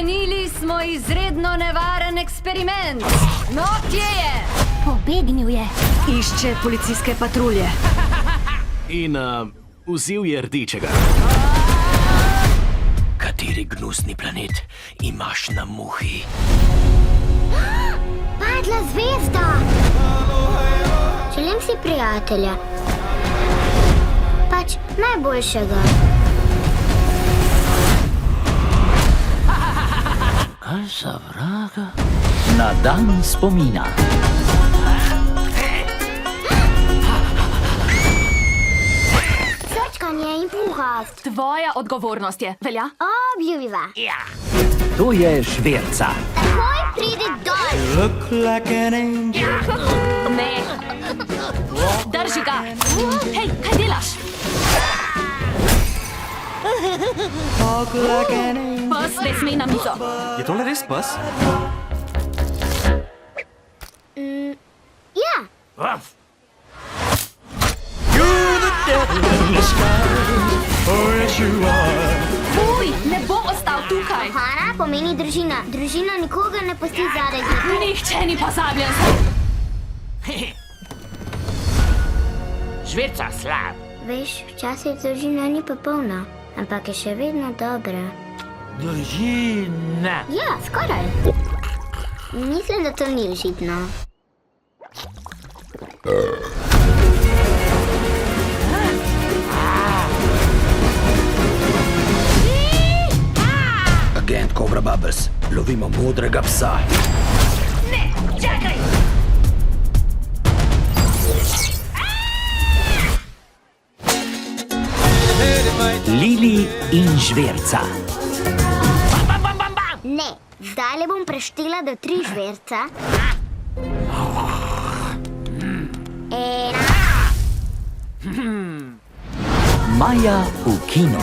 Sklenili smo izredno nevaren eksperiment. No, kje je? Pobegnil je. Išče policijske patrulje. In vzel je rdečega. Kateri gnusni planet imaš na muhi? Padla zvezda! Želim si prijatelja. Pač najboljšega. Kaj za vraga? Na dan spomina. Srčkanje in puhast. Tvoja odgovornost je, velja? Objuviva. To je Šverca. Takoj pridi dol. Ne. Drži ga. Hej, kaj delaš? Pes ne sme na mizo. Je tole res pes? Ja. Fuj, ne bo ostal tukaj. Hana pomeni družina. Družina nikoga ne pusti zadaj. Nihče ni pozabljen. Šverca slab. Veš, včasih družina ni popolna, ampak je še vedno dobra. Družina. Ja, skoraj. Mislim, da to ni užitno. Agent Cobra Bubbles. Lovimo modrega psa. Ne, čakaj. Lili in Šverca. Ne, zdaj bom preštela do 3 žverca. Maja v kinu.